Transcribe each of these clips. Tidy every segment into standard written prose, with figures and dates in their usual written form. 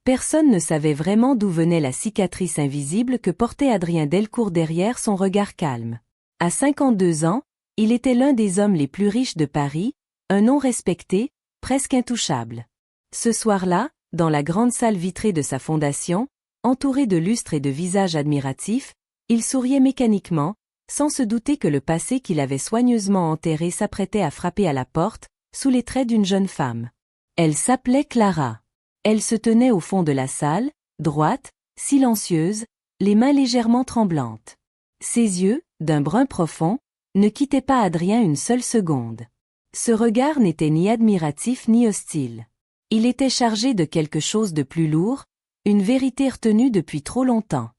Personne ne savait vraiment d'où venait la cicatrice invisible que portait Adrien Delcourt derrière son regard calme. À 52 ans, il était l'un des hommes les plus riches de Paris, un nom respecté, presque intouchable. Ce soir-là, dans la grande salle vitrée de sa fondation, entouré de lustres et de visages admiratifs, il souriait mécaniquement, sans se douter que le passé qu'il avait soigneusement enterré s'apprêtait à frapper à la porte, sous les traits d'une jeune femme. Elle s'appelait Clara. Elle se tenait au fond de la salle, droite, silencieuse, les mains légèrement tremblantes. Ses yeux, d'un brun profond, ne quittaient pas Adrien une seule seconde. Ce regard n'était ni admiratif ni hostile. Il était chargé de quelque chose de plus lourd, une vérité retenue depuis trop longtemps.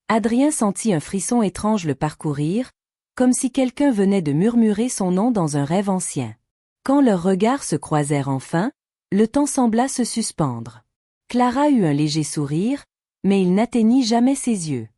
Adrien sentit un frisson étrange le parcourir, comme si quelqu'un venait de murmurer son nom dans un rêve ancien. Quand leurs regards se croisèrent enfin, le temps sembla se suspendre. Clara eut un léger sourire, mais il n'atteignit jamais ses yeux.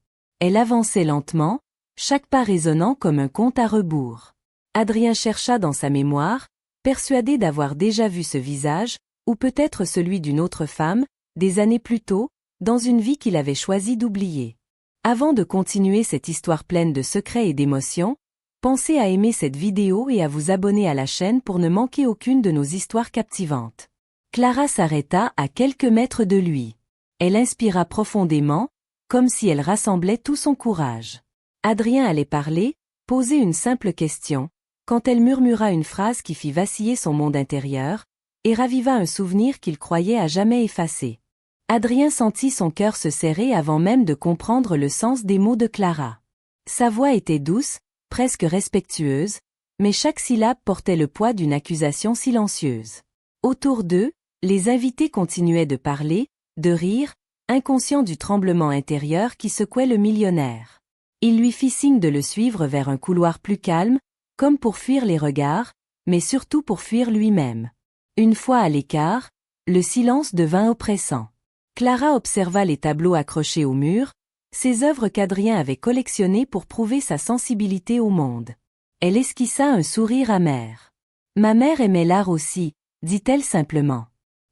Elle avançait lentement, chaque pas résonnant comme un compte à rebours. Adrien chercha dans sa mémoire, persuadé d'avoir déjà vu ce visage, ou peut-être celui d'une autre femme, des années plus tôt, dans une vie qu'il avait choisi d'oublier. Avant de continuer cette histoire pleine de secrets et d'émotions, pensez à aimer cette vidéo et à vous abonner à la chaîne pour ne manquer aucune de nos histoires captivantes. Clara s'arrêta à quelques mètres de lui. Elle inspira profondément, comme si elle rassemblait tout son courage. Adrien allait parler, poser une simple question, quand elle murmura une phrase qui fit vaciller son monde intérieur, et raviva un souvenir qu'il croyait à jamais effacé. Adrien sentit son cœur se serrer avant même de comprendre le sens des mots de Clara. Sa voix était douce, presque respectueuse, mais chaque syllabe portait le poids d'une accusation silencieuse. Autour d'eux, les invités continuaient de parler, de rire, inconscients du tremblement intérieur qui secouait le millionnaire. Il lui fit signe de le suivre vers un couloir plus calme, comme pour fuir les regards, mais surtout pour fuir lui-même. Une fois à l'écart, le silence devint oppressant. Clara observa les tableaux accrochés au mur, ces œuvres qu'Adrien avait collectionnées pour prouver sa sensibilité au monde. Elle esquissa un sourire amer. « Ma mère aimait l'art aussi », dit-elle simplement.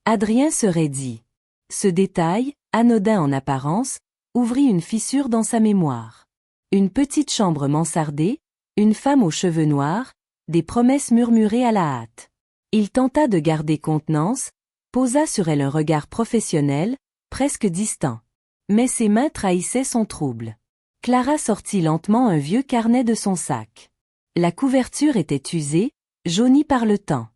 Adrien se raidit. Ce détail, anodin en apparence, ouvrit une fissure dans sa mémoire. Une petite chambre mansardée, une femme aux cheveux noirs, des promesses murmurées à la hâte. Il tenta de garder contenance, posa sur elle un regard professionnel, presque distant. Mais ses mains trahissaient son trouble. Clara sortit lentement un vieux carnet de son sac. La couverture était usée, jaunie par le temps.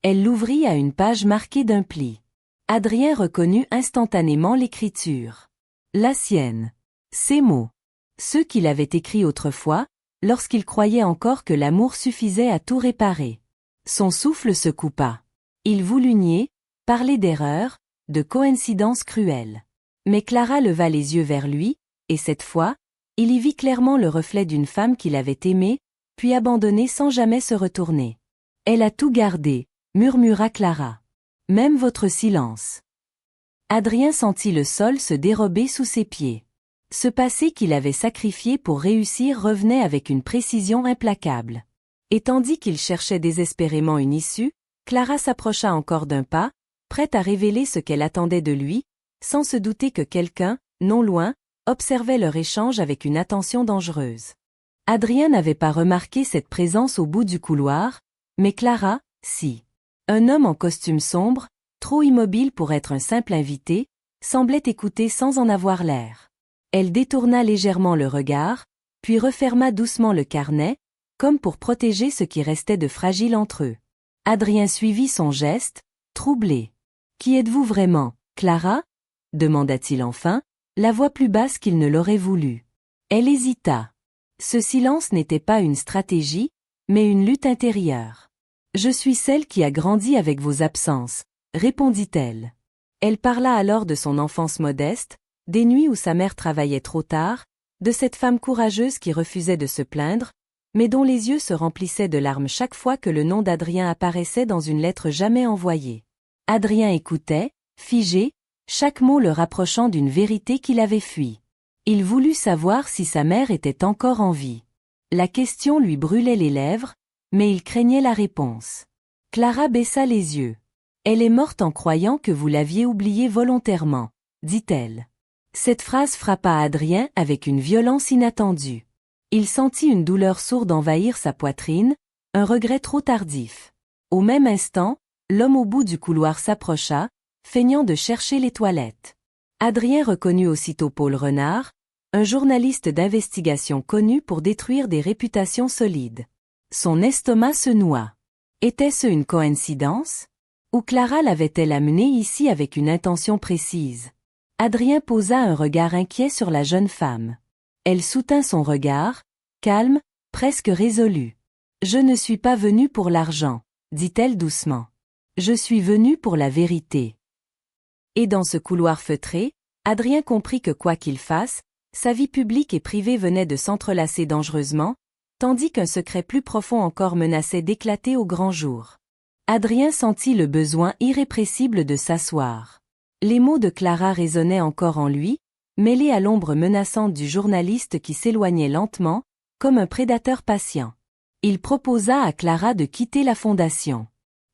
Elle l'ouvrit à une page marquée d'un pli. Adrien reconnut instantanément l'écriture. La sienne. Ces mots. Ceux qu'il avait écrits autrefois, lorsqu'il croyait encore que l'amour suffisait à tout réparer. Son souffle se coupa. Il voulut nier, parler d'erreur, de coïncidence cruelle. Mais Clara leva les yeux vers lui, et cette fois, il y vit clairement le reflet d'une femme qu'il avait aimée, puis abandonnée sans jamais se retourner. « Elle a tout gardé », murmura Clara. « Même votre silence. » Adrien sentit le sol se dérober sous ses pieds. Ce passé qu'il avait sacrifié pour réussir revenait avec une précision implacable. Et tandis qu'il cherchait désespérément une issue, Clara s'approcha encore d'un pas, prête à révéler ce qu'elle attendait de lui, sans se douter que quelqu'un, non loin, observait leur échange avec une attention dangereuse. Adrien n'avait pas remarqué cette présence au bout du couloir, mais Clara, si. Un homme en costume sombre, trop immobile pour être un simple invité, semblait écouter sans en avoir l'air. Elle détourna légèrement le regard, puis referma doucement le carnet, comme pour protéger ce qui restait de fragile entre eux. Adrien suivit son geste, troublé. « Qui êtes-vous vraiment, Clara ?» demanda-t-il enfin, la voix plus basse qu'il ne l'aurait voulu. Elle hésita. Ce silence n'était pas une stratégie, mais une lutte intérieure. « Je suis celle qui a grandi avec vos absences, » répondit-elle. Elle parla alors de son enfance modeste, des nuits où sa mère travaillait trop tard, de cette femme courageuse qui refusait de se plaindre, mais dont les yeux se remplissaient de larmes chaque fois que le nom d'Adrien apparaissait dans une lettre jamais envoyée. Adrien écoutait, figé, chaque mot le rapprochant d'une vérité qu'il avait fuie. Il voulut savoir si sa mère était encore en vie. La question lui brûlait les lèvres, mais il craignait la réponse. Clara baissa les yeux. « Elle est morte en croyant que vous l'aviez oubliée volontairement, » dit-elle. Cette phrase frappa Adrien avec une violence inattendue. Il sentit une douleur sourde envahir sa poitrine, un regret trop tardif. Au même instant, l'homme au bout du couloir s'approcha, feignant de chercher les toilettes. Adrien reconnut aussitôt Paul Renard, un journaliste d'investigation connu pour détruire des réputations solides. Son estomac se noua. Était-ce une coïncidence? Ou Clara l'avait-elle amené ici avec une intention précise? Adrien posa un regard inquiet sur la jeune femme. Elle soutint son regard, calme, presque résolue. « Je ne suis pas venue pour l'argent, » dit-elle doucement. « Je suis venue pour la vérité. » Et dans ce couloir feutré, Adrien comprit que quoi qu'il fasse, sa vie publique et privée venait de s'entrelacer dangereusement, tandis qu'un secret plus profond encore menaçait d'éclater au grand jour. Adrien sentit le besoin irrépressible de s'asseoir. Les mots de Clara résonnaient encore en lui, mêlés à l'ombre menaçante du journaliste qui s'éloignait lentement, comme un prédateur patient. Il proposa à Clara de quitter la fondation.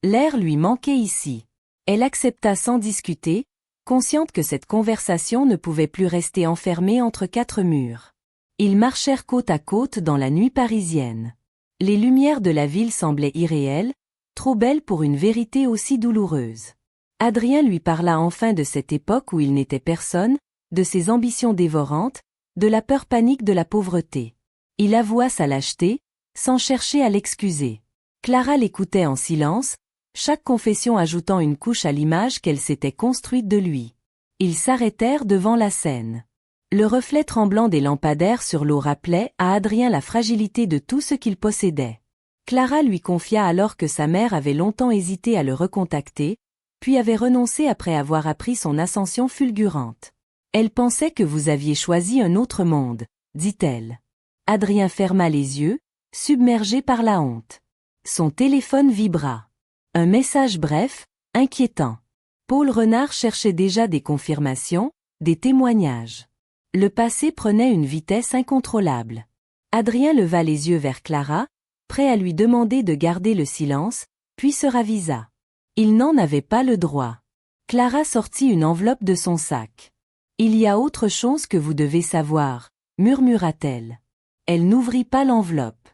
L'air lui manquait ici. Elle accepta sans discuter, consciente que cette conversation ne pouvait plus rester enfermée entre quatre murs. Ils marchèrent côte à côte dans la nuit parisienne. Les lumières de la ville semblaient irréelles, trop belles pour une vérité aussi douloureuse. Adrien lui parla enfin de cette époque où il n'était personne, de ses ambitions dévorantes, de la peur panique de la pauvreté. Il avoua sa lâcheté, sans chercher à l'excuser. Clara l'écoutait en silence, chaque confession ajoutant une couche à l'image qu'elle s'était construite de lui. Ils s'arrêtèrent devant la Seine. Le reflet tremblant des lampadaires sur l'eau rappelait à Adrien la fragilité de tout ce qu'il possédait. Clara lui confia alors que sa mère avait longtemps hésité à le recontacter, puis avait renoncé après avoir appris son ascension fulgurante. « Elle pensait que vous aviez choisi un autre monde, » dit-elle. Adrien ferma les yeux, submergé par la honte. Son téléphone vibra. Un message bref, inquiétant. Paul Renard cherchait déjà des confirmations, des témoignages. Le passé prenait une vitesse incontrôlable. Adrien leva les yeux vers Clara, prêt à lui demander de garder le silence, puis se ravisa. Il n'en avait pas le droit. Clara sortit une enveloppe de son sac. « Il y a autre chose que vous devez savoir, » murmura-t-elle. Elle n'ouvrit pas l'enveloppe.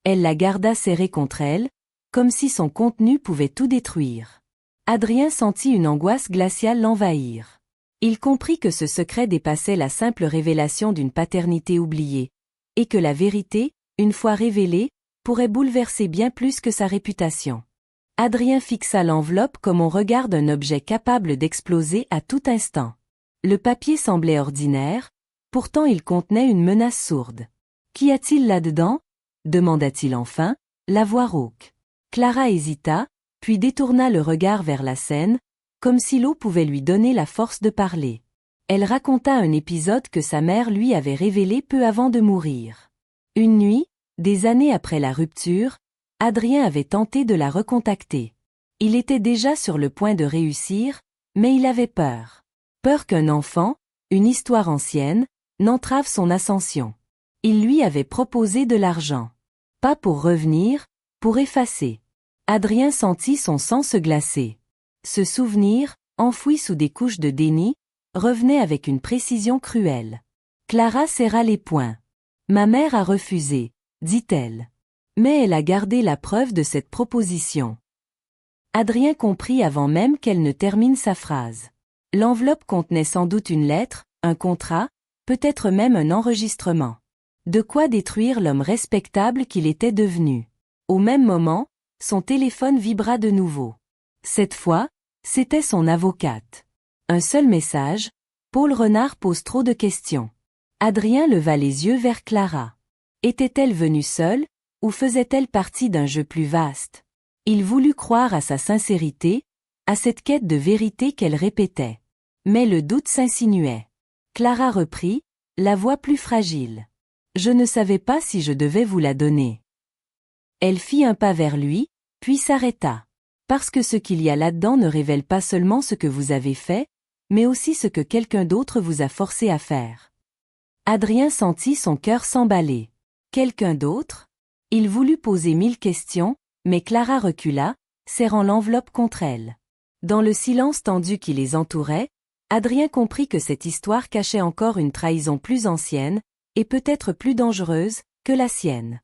Elle la garda serrée contre elle, comme si son contenu pouvait tout détruire. Adrien sentit une angoisse glaciale l'envahir. Il comprit que ce secret dépassait la simple révélation d'une paternité oubliée, et que la vérité, une fois révélée, pourrait bouleverser bien plus que sa réputation. Adrien fixa l'enveloppe comme on regarde un objet capable d'exploser à tout instant. Le papier semblait ordinaire, pourtant il contenait une menace sourde. « Qu'y a-t-il là-dedans » demanda-t-il enfin, la voix rauque. Clara hésita, puis détourna le regard vers la Seine, comme si l'eau pouvait lui donner la force de parler. Elle raconta un épisode que sa mère lui avait révélé peu avant de mourir. Une nuit, des années après la rupture, Adrien avait tenté de la recontacter. Il était déjà sur le point de réussir, mais il avait peur. Peur qu'un enfant, une histoire ancienne, n'entrave son ascension. Il lui avait proposé de l'argent. Pas pour revenir, pour effacer. Adrien sentit son sang se glacer. Ce souvenir, enfoui sous des couches de déni, revenait avec une précision cruelle. Clara serra les poings. « Ma mère a refusé, » dit-elle. Mais elle a gardé la preuve de cette proposition. Adrien comprit avant même qu'elle ne termine sa phrase. L'enveloppe contenait sans doute une lettre, un contrat, peut-être même un enregistrement. De quoi détruire l'homme respectable qu'il était devenu. Au même moment, son téléphone vibra de nouveau. Cette fois, c'était son avocate. Un seul message, « Paul Renard pose trop de questions ». Adrien leva les yeux vers Clara. Était-elle venue seule, ou faisait-elle partie d'un jeu plus vaste? Il voulut croire à sa sincérité, à cette quête de vérité qu'elle répétait. Mais le doute s'insinuait. Clara reprit, la voix plus fragile. « Je ne savais pas si je devais vous la donner. » Elle fit un pas vers lui, puis s'arrêta. Parce que ce qu'il y a là-dedans ne révèle pas seulement ce que vous avez fait, mais aussi ce que quelqu'un d'autre vous a forcé à faire. Adrien sentit son cœur s'emballer. Quelqu'un d'autre? Il voulut poser 1000 questions, mais Clara recula, serrant l'enveloppe contre elle. Dans le silence tendu qui les entourait, Adrien comprit que cette histoire cachait encore une trahison plus ancienne, et peut-être plus dangereuse, que la sienne.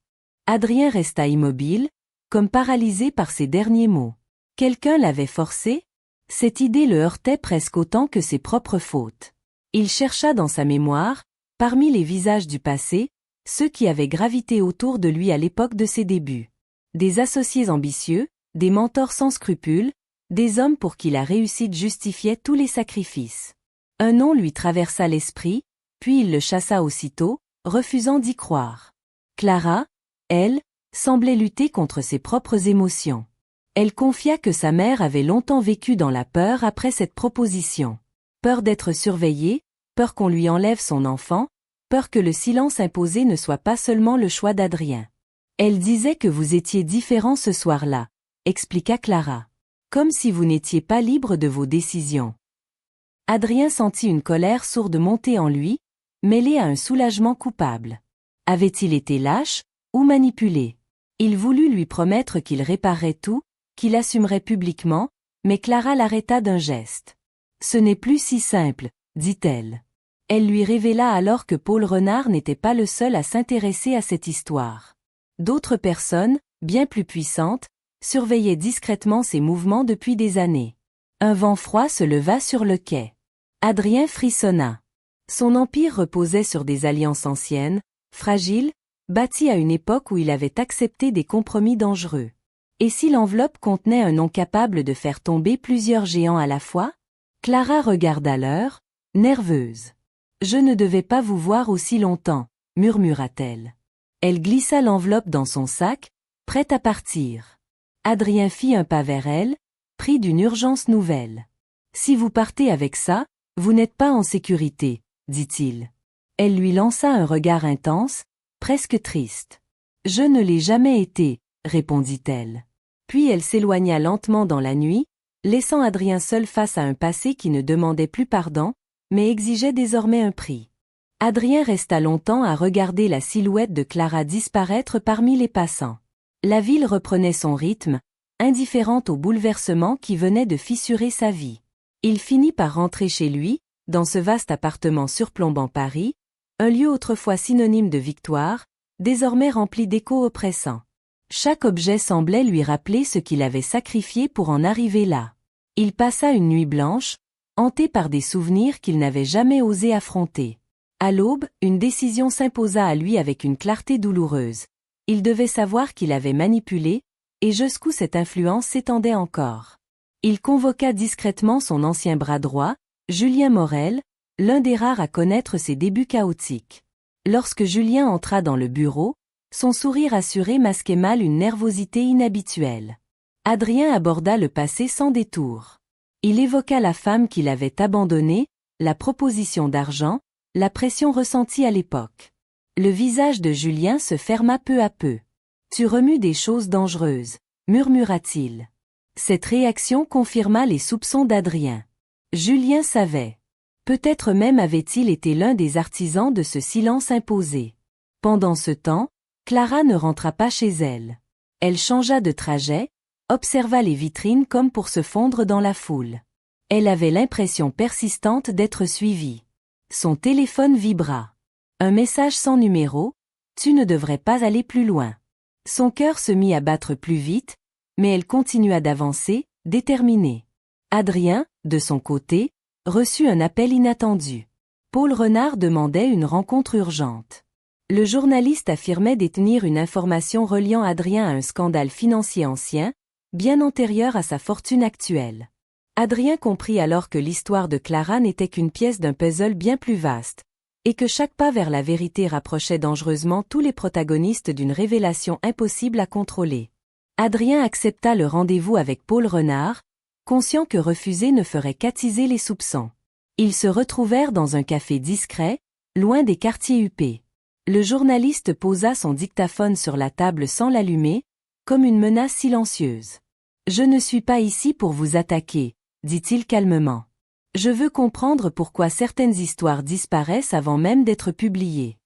Adrien resta immobile, comme paralysé par ces derniers mots. Quelqu'un l'avait forcé? Cette idée le heurtait presque autant que ses propres fautes. Il chercha dans sa mémoire, parmi les visages du passé, ceux qui avaient gravité autour de lui à l'époque de ses débuts. Des associés ambitieux, des mentors sans scrupules, des hommes pour qui la réussite justifiait tous les sacrifices. Un nom lui traversa l'esprit, puis il le chassa aussitôt, refusant d'y croire. Clara, elle, semblait lutter contre ses propres émotions. Elle confia que sa mère avait longtemps vécu dans la peur après cette proposition. Peur d'être surveillée, peur qu'on lui enlève son enfant, peur que le silence imposé ne soit pas seulement le choix d'Adrien. Elle disait que vous étiez différent ce soir-là, expliqua Clara. Comme si vous n'étiez pas libre de vos décisions. Adrien sentit une colère sourde monter en lui, mêlée à un soulagement coupable. Avait-il été lâche, ou manipulé? Il voulut lui promettre qu'il réparerait tout, qu'il assumerait publiquement, mais Clara l'arrêta d'un geste. Ce n'est plus si simple, dit-elle. Elle lui révéla alors que Paul Renard n'était pas le seul à s'intéresser à cette histoire. D'autres personnes, bien plus puissantes, surveillaient discrètement ses mouvements depuis des années. Un vent froid se leva sur le quai. Adrien frissonna. Son empire reposait sur des alliances anciennes, fragiles, bâties à une époque où il avait accepté des compromis dangereux. Et si l'enveloppe contenait un nom capable de faire tomber plusieurs géants à la fois? Clara regarda l'heure, nerveuse. « Je ne devais pas vous voir aussi longtemps, » murmura-t-elle. Elle glissa l'enveloppe dans son sac, prête à partir. Adrien fit un pas vers elle, pris d'une urgence nouvelle. « Si vous partez avec ça, vous n'êtes pas en sécurité, » dit-il. Elle lui lança un regard intense, presque triste. « Je ne l'ai jamais été, » répondit-elle. Puis elle s'éloigna lentement dans la nuit, laissant Adrien seul face à un passé qui ne demandait plus pardon, mais exigeait désormais un prix. Adrien resta longtemps à regarder la silhouette de Clara disparaître parmi les passants. La ville reprenait son rythme, indifférente au bouleversement qui venait de fissurer sa vie. Il finit par rentrer chez lui, dans ce vaste appartement surplombant Paris, un lieu autrefois synonyme de victoire, désormais rempli d'échos oppressants. Chaque objet semblait lui rappeler ce qu'il avait sacrifié pour en arriver là. Il passa une nuit blanche, hanté par des souvenirs qu'il n'avait jamais osé affronter. À l'aube, une décision s'imposa à lui avec une clarté douloureuse. Il devait savoir qu'il avait manipulé, et jusqu'où cette influence s'étendait encore. Il convoqua discrètement son ancien bras droit, Julien Morel, l'un des rares à connaître ses débuts chaotiques. Lorsque Julien entra dans le bureau, son sourire assuré masquait mal une nervosité inhabituelle. Adrien aborda le passé sans détour. Il évoqua la femme qu'il avait abandonnée, la proposition d'argent, la pression ressentie à l'époque. Le visage de Julien se ferma peu à peu. « Tu remues des choses dangereuses », murmura-t-il. Cette réaction confirma les soupçons d'Adrien. Julien savait. Peut-être même avait-il été l'un des artisans de ce silence imposé. Pendant ce temps, Clara ne rentra pas chez elle. Elle changea de trajet, observa les vitrines comme pour se fondre dans la foule. Elle avait l'impression persistante d'être suivie. Son téléphone vibra. Un message sans numéro, « Tu ne devrais pas aller plus loin ». Son cœur se mit à battre plus vite, mais elle continua d'avancer, déterminée. Adrien, de son côté, reçut un appel inattendu. Paul Renard demandait une rencontre urgente. Le journaliste affirmait détenir une information reliant Adrien à un scandale financier ancien, bien antérieur à sa fortune actuelle. Adrien comprit alors que l'histoire de Clara n'était qu'une pièce d'un puzzle bien plus vaste, et que chaque pas vers la vérité rapprochait dangereusement tous les protagonistes d'une révélation impossible à contrôler. Adrien accepta le rendez-vous avec Paul Renard, conscient que refuser ne ferait qu'attiser les soupçons. Ils se retrouvèrent dans un café discret, loin des quartiers huppés. Le journaliste posa son dictaphone sur la table sans l'allumer, comme une menace silencieuse. « Je ne suis pas ici pour vous attaquer », dit-il calmement. « Je veux comprendre pourquoi certaines histoires disparaissent avant même d'être publiées. »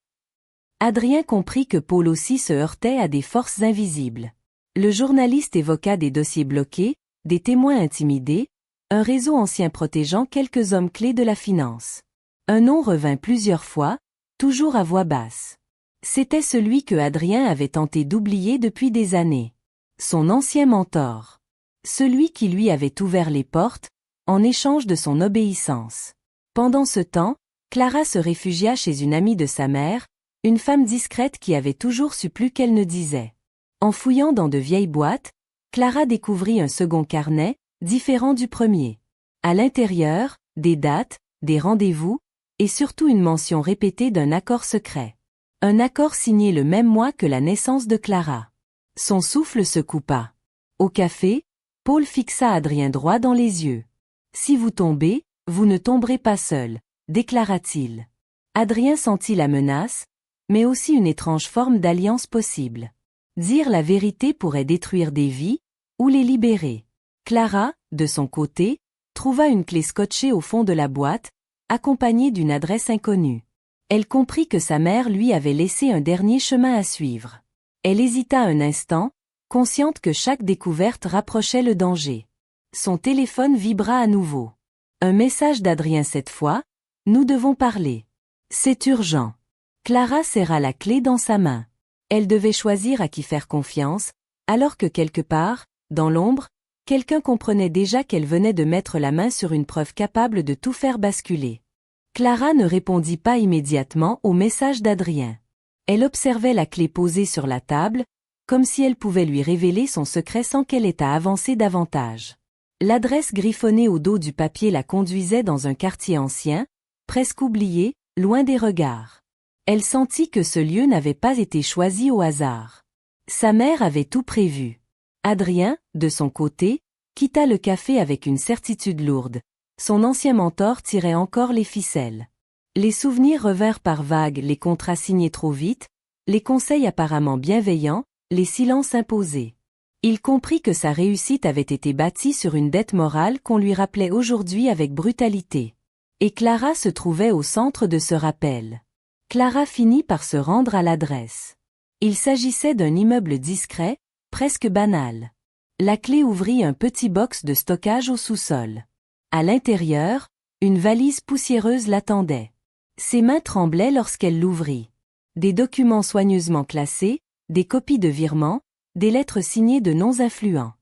Adrien comprit que Paul aussi se heurtait à des forces invisibles. Le journaliste évoqua des dossiers bloqués, des témoins intimidés, un réseau ancien protégeant quelques hommes clés de la finance. Un nom revint plusieurs fois, toujours à voix basse. C'était celui que Adrien avait tenté d'oublier depuis des années. Son ancien mentor. Celui qui lui avait ouvert les portes, en échange de son obéissance. Pendant ce temps, Clara se réfugia chez une amie de sa mère, une femme discrète qui avait toujours su plus qu'elle ne disait. En fouillant dans de vieilles boîtes, Clara découvrit un second carnet, différent du premier. À l'intérieur, des dates, des rendez-vous, et surtout une mention répétée d'un accord secret. Un accord signé le même mois que la naissance de Clara. Son souffle se coupa. Au café, Paul fixa Adrien droit dans les yeux. « Si vous tombez, vous ne tomberez pas seul », déclara-t-il. Adrien sentit la menace, mais aussi une étrange forme d'alliance possible. Dire la vérité pourrait détruire des vies, ou les libérer. Clara, de son côté, trouva une clé scotchée au fond de la boîte, accompagnée d'une adresse inconnue. Elle comprit que sa mère lui avait laissé un dernier chemin à suivre. Elle hésita un instant, consciente que chaque découverte rapprochait le danger. Son téléphone vibra à nouveau. Un message d'Adrien cette fois, « Nous devons parler. C'est urgent ». Clara serra la clé dans sa main. Elle devait choisir à qui faire confiance, alors que quelque part, dans l'ombre, quelqu'un comprenait déjà qu'elle venait de mettre la main sur une preuve capable de tout faire basculer. Clara ne répondit pas immédiatement au message d'Adrien. Elle observait la clé posée sur la table, comme si elle pouvait lui révéler son secret sans qu'elle ait à avancer davantage. L'adresse griffonnée au dos du papier la conduisait dans un quartier ancien, presque oublié, loin des regards. Elle sentit que ce lieu n'avait pas été choisi au hasard. Sa mère avait tout prévu. Adrien, de son côté, quitta le café avec une certitude lourde. Son ancien mentor tirait encore les ficelles. Les souvenirs revinrent par vagues, les contrats signés trop vite, les conseils apparemment bienveillants, les silences imposés. Il comprit que sa réussite avait été bâtie sur une dette morale qu'on lui rappelait aujourd'hui avec brutalité. Et Clara se trouvait au centre de ce rappel. Clara finit par se rendre à l'adresse. Il s'agissait d'un immeuble discret, presque banal. La clé ouvrit un petit box de stockage au sous-sol. À l'intérieur, une valise poussiéreuse l'attendait. Ses mains tremblaient lorsqu'elle l'ouvrit. Des documents soigneusement classés, des copies de virements, des lettres signées de noms influents.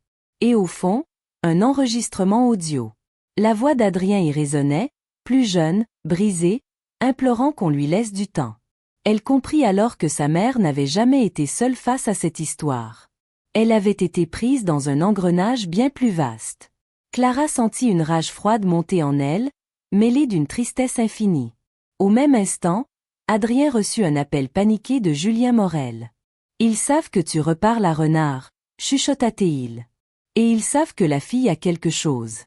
Et au fond, un enregistrement audio. La voix d'Adrien y résonnait, plus jeune, brisée, implorant qu'on lui laisse du temps. Elle comprit alors que sa mère n'avait jamais été seule face à cette histoire. Elle avait été prise dans un engrenage bien plus vaste. Clara sentit une rage froide monter en elle, mêlée d'une tristesse infinie. Au même instant, Adrien reçut un appel paniqué de Julien Morel. « Ils savent que tu reparles à Renard », chuchota-t-il. « Et ils savent que la fille a quelque chose. »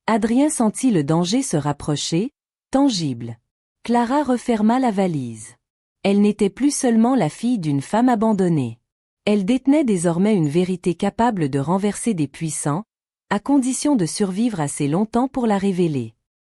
Adrien sentit le danger se rapprocher, tangible. Clara referma la valise. Elle n'était plus seulement la fille d'une femme abandonnée. Elle détenait désormais une vérité capable de renverser des puissants, à condition de survivre assez longtemps pour la révéler.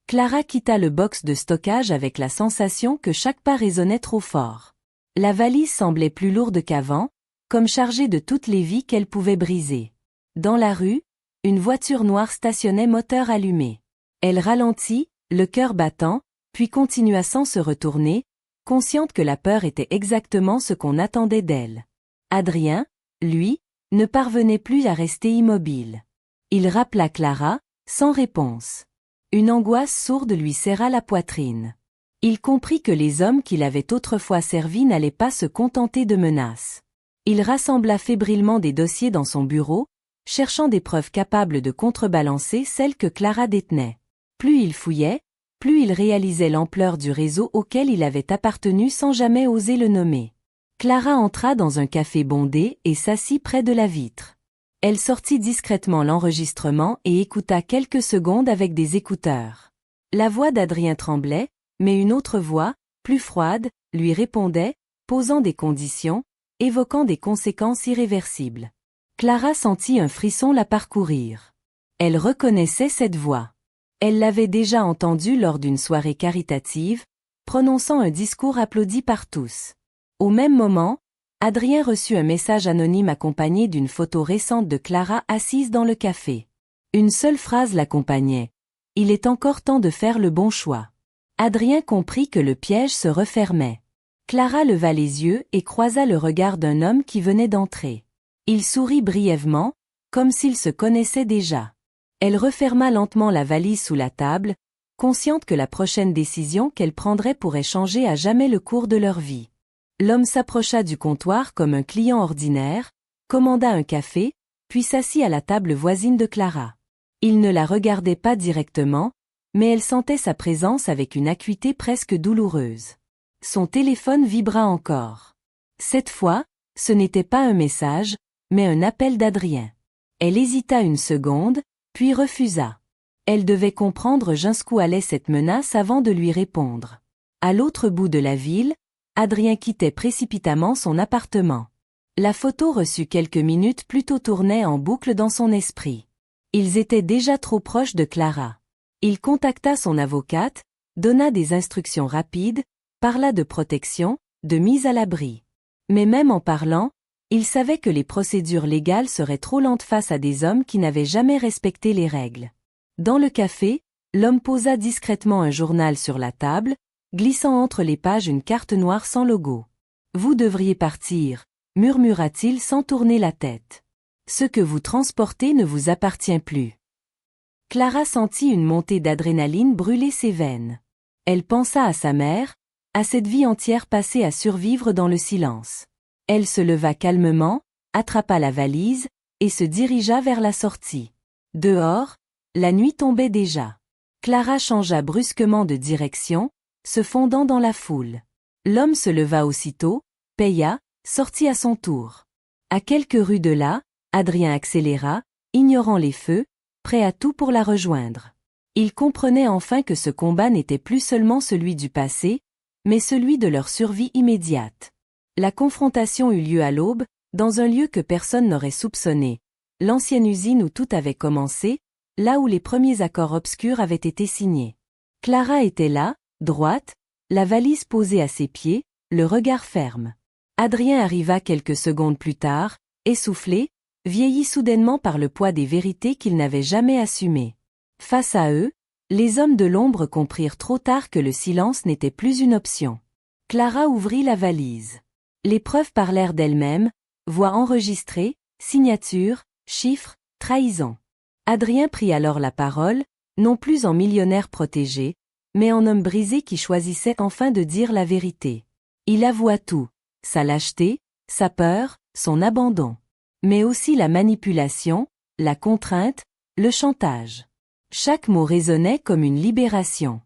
Clara quitta le box de stockage avec la sensation que chaque pas résonnait trop fort. La valise semblait plus lourde qu'avant, comme chargée de toutes les vies qu'elle pouvait briser. Dans la rue, une voiture noire stationnait moteur allumé. Elle ralentit, le cœur battant, puis continua sans se retourner, consciente que la peur était exactement ce qu'on attendait d'elle. Adrien, lui, ne parvenait plus à rester immobile. Il rappela Clara, sans réponse. Une angoisse sourde lui serra la poitrine. Il comprit que les hommes qu'il avait autrefois servis n'allaient pas se contenter de menaces. Il rassembla fébrilement des dossiers dans son bureau, cherchant des preuves capables de contrebalancer celles que Clara détenait. Plus il fouillait, plus il réalisait l'ampleur du réseau auquel il avait appartenu sans jamais oser le nommer. Clara entra dans un café bondé et s'assit près de la vitre. Elle sortit discrètement l'enregistrement et écouta quelques secondes avec des écouteurs. La voix d'Adrien tremblait, mais une autre voix, plus froide, lui répondait, posant des conditions, évoquant des conséquences irréversibles. Clara sentit un frisson la parcourir. Elle reconnaissait cette voix. Elle l'avait déjà entendue lors d'une soirée caritative, prononçant un discours applaudi par tous. Au même moment, Adrien reçut un message anonyme accompagné d'une photo récente de Clara assise dans le café. Une seule phrase l'accompagnait. Il est encore temps de faire le bon choix. Adrien comprit que le piège se refermait. Clara leva les yeux et croisa le regard d'un homme qui venait d'entrer. Il sourit brièvement, comme s'il se connaissait déjà. Elle referma lentement la valise sous la table, consciente que la prochaine décision qu'elle prendrait pourrait changer à jamais le cours de leur vie. L'homme s'approcha du comptoir comme un client ordinaire, commanda un café, puis s'assit à la table voisine de Clara. Il ne la regardait pas directement, mais elle sentait sa présence avec une acuité presque douloureuse. Son téléphone vibra encore. Cette fois, ce n'était pas un message, mais un appel d'Adrien. Elle hésita une seconde, puis refusa. Elle devait comprendre jusqu'où allait cette menace avant de lui répondre. À l'autre bout de la ville, Adrien quittait précipitamment son appartement. La photo reçue quelques minutes plus tôt tournait en boucle dans son esprit. Ils étaient déjà trop proches de Clara. Il contacta son avocate, donna des instructions rapides, parla de protection, de mise à l'abri. Mais même en parlant, il savait que les procédures légales seraient trop lentes face à des hommes qui n'avaient jamais respecté les règles. Dans le café, l'homme posa discrètement un journal sur la table, glissant entre les pages une carte noire sans logo. « Vous devriez partir », murmura-t-il sans tourner la tête. « Ce que vous transportez ne vous appartient plus. » Clara sentit une montée d'adrénaline brûler ses veines. Elle pensa à sa mère, à cette vie entière passée à survivre dans le silence. Elle se leva calmement, attrapa la valise, et se dirigea vers la sortie. Dehors, la nuit tombait déjà. Clara changea brusquement de direction, se fondant dans la foule. L'homme se leva aussitôt, paya, sortit à son tour. À quelques rues de là, Adrien accéléra, ignorant les feux, prêt à tout pour la rejoindre. Il comprenait enfin que ce combat n'était plus seulement celui du passé, mais celui de leur survie immédiate. La confrontation eut lieu à l'aube, dans un lieu que personne n'aurait soupçonné, l'ancienne usine où tout avait commencé, là où les premiers accords obscurs avaient été signés. Clara était là, droite, la valise posée à ses pieds, le regard ferme. Adrien arriva quelques secondes plus tard, essoufflé, vieilli soudainement par le poids des vérités qu'il n'avait jamais assumées. Face à eux, les hommes de l'ombre comprirent trop tard que le silence n'était plus une option. Clara ouvrit la valise. Les preuves parlèrent d'elles-mêmes, voix enregistrées, signatures, chiffres, trahison. Adrien prit alors la parole, non plus en millionnaire protégé, mais en homme brisé qui choisissait enfin de dire la vérité. Il avoua tout, sa lâcheté, sa peur, son abandon. Mais aussi la manipulation, la contrainte, le chantage. Chaque mot résonnait comme une libération.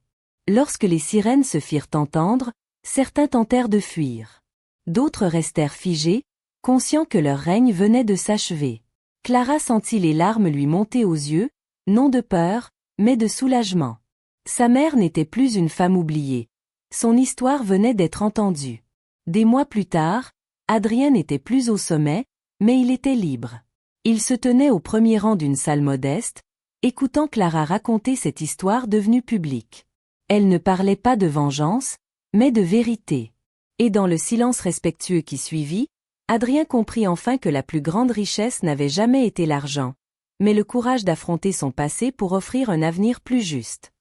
Lorsque les sirènes se firent entendre, certains tentèrent de fuir. D'autres restèrent figés, conscients que leur règne venait de s'achever. Clara sentit les larmes lui monter aux yeux, non de peur, mais de soulagement. Sa mère n'était plus une femme oubliée. Son histoire venait d'être entendue. Des mois plus tard, Adrien n'était plus au sommet, mais il était libre. Il se tenait au premier rang d'une salle modeste, écoutant Clara raconter cette histoire devenue publique. Elle ne parlait pas de vengeance, mais de vérité. Et dans le silence respectueux qui suivit, Adrien comprit enfin que la plus grande richesse n'avait jamais été l'argent, mais le courage d'affronter son passé pour offrir un avenir plus juste.